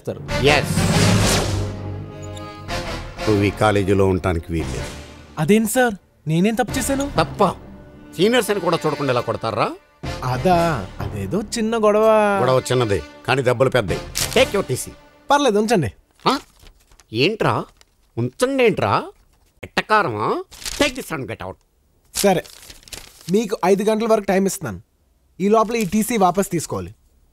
చెప్తారు. ఎస్, నువ్వు ఈ కాలేజీలో ఉండటానికి వీల్లేదు. అదేంటి సార్, నేనేం తప్పు చేశాను? తప్ప సీనియర్స్ అని కూడా చూడకుండా ఇలా కొడతారా? అదా, అదేదో చిన్న గొడవ. గొడవ చిన్నదే కానీ దెబ్బలు పెద్దవి. Take your TC. పర్లేదు, ఉంచండి. ఏంట్రా ఉంచండి, ఏంట్రా ఎట్టకారమా? Take this and get out. సరే, మీకు 5 గంటల వరకు టైం ఇస్తున్నాను. ఈ లోపల ఈ టీసీ వాపస్ తీసుకోవాలి.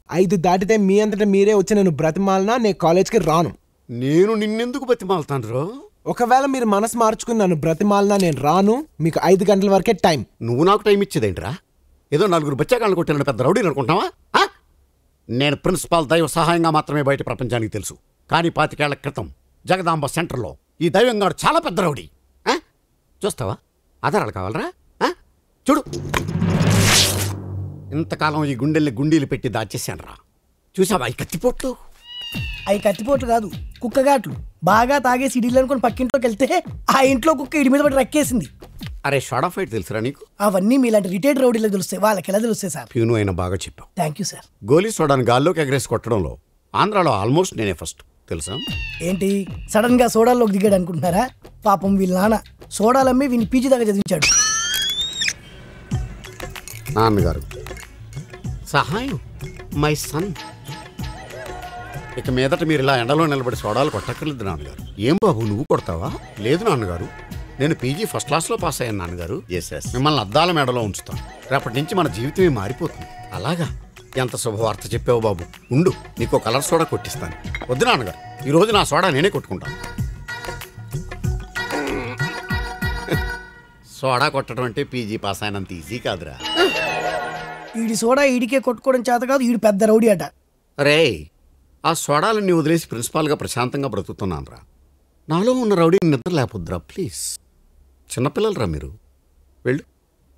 5 దాటితే మీ అంతటా మీరే వచ్చి నేను బ్రతిమాలనా నేను కాలేజ్కి రాను. నేను నిన్నెందుకు బతిమాలుతాను రో? ఒకవేళ మీరు మనసు మార్చుకుని నన్ను బ్రతిమాలనా నేను రాను. మీకు 5 గంటల వరకే టైం. నువ్వు నాకు టైం ఇచ్చేదేంట్రా? ఏదో 4 బచ్చాకాళ్ళు కొట్టిన పెద్ద రౌడీని అనుకుంటావా? నేను ప్రిన్సిపాల్ దైవ సహాయంగా మాత్రమే బయట ప్రపంచానికి తెలుసు. కానీ 25 ఏళ్ల క్రితం జగదాంబ సెంటర్లో ఈ దైవంగాడు చాలా పెద్ద రౌడీ. చూస్తావా? ఆధారాలు కావాలరా? చూడు, ఇంతకాలం ఈ గుండెల్ని గుండీలు పెట్టి దాచేశాను రా. చూసావా ఈ కత్తిపోట్లు? అవి కత్తిపోట్లు కాదు, కుక్కగాట్లు. బాగా తాగేసి ఇడిలు అనుకుని పక్కింట్లోకి వెళ్తే ఆ ఇంట్లో కుక్క ఇడి మీద పడి రక్కేసింది. అరే షార్ట్ ఆఫ్ ఫైట్ తెలుసురా నీకు? అవన్నీ మీలాంటి రిటైర్డ్ రౌడీలకు తెలుస్తాయి, వాళ్ళకి ఎలా తెలుస్తాయి సార్? ప్యూను అయినా బాగా చెప్పావు. Thank you sir. గోలీ సోడాను గాల్లోకి ఎగరేసి కొట్టడంలో ఆంధ్రాలో ఆల్మోస్ట్ నేనే ఫస్ట్ తెలుసా? ఏంటి సడన్ గా సోడాల్లోకి దిగాడు అనుకుంటున్నారా? పాపం వీళ్ళ నాన్న సోడాలమ్మి వీని పీజీ దాకా చదివించాడు. నాన్నగారు సహాయం, మై సన్. ఇక మీదట మీరు ఇలా ఎండలో నిలబడి సోడాలు కొట్టక్కర్లేదు నాన్నగారు. ఏం బాబు నువ్వు కొడతావా? లేదు నాన్నగారు, నేను పీజీ ఫస్ట్ క్లాస్లో పాస్ అయ్యాను నాన్నగారు. మిమ్మల్ని అద్దాల మేడలో ఉంచుతాను. రేపటి నుంచి మన జీవితమే మారిపోతుంది. అలాగా? ఎంత శుభవార్త చెప్పావు బాబు. ఉండు, నీకు కలర్ సోడా కొట్టిస్తాను. వద్దు నాన్నగారు, ఈరోజు నా సోడా నేనే కొట్టుకుంటాను. సోడా కొట్టడం అంటే పీజీ పాస్ అయినంత ఈజీ కాదురా. ఈడి సోడా ఈడికే కొట్టుకోవడం చేత కాదు, ఈడు పెద్ద రౌడీ అట. రే, ఆ సోడాలన్నీ వదిలేసి ప్రిన్సిపాల్గా ప్రశాంతంగా బ్రతుకుతున్నాను రా. నాలో ఉన్న రౌడీని నిద్ర లేపొద్దురా ప్లీజ్. చిన్నపిల్లలరా మీరు.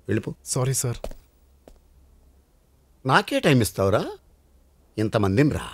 వెళ్ళిపో. Sorry sir. నాకే టైం ఇస్తావురా? ఇంతమందిని రా.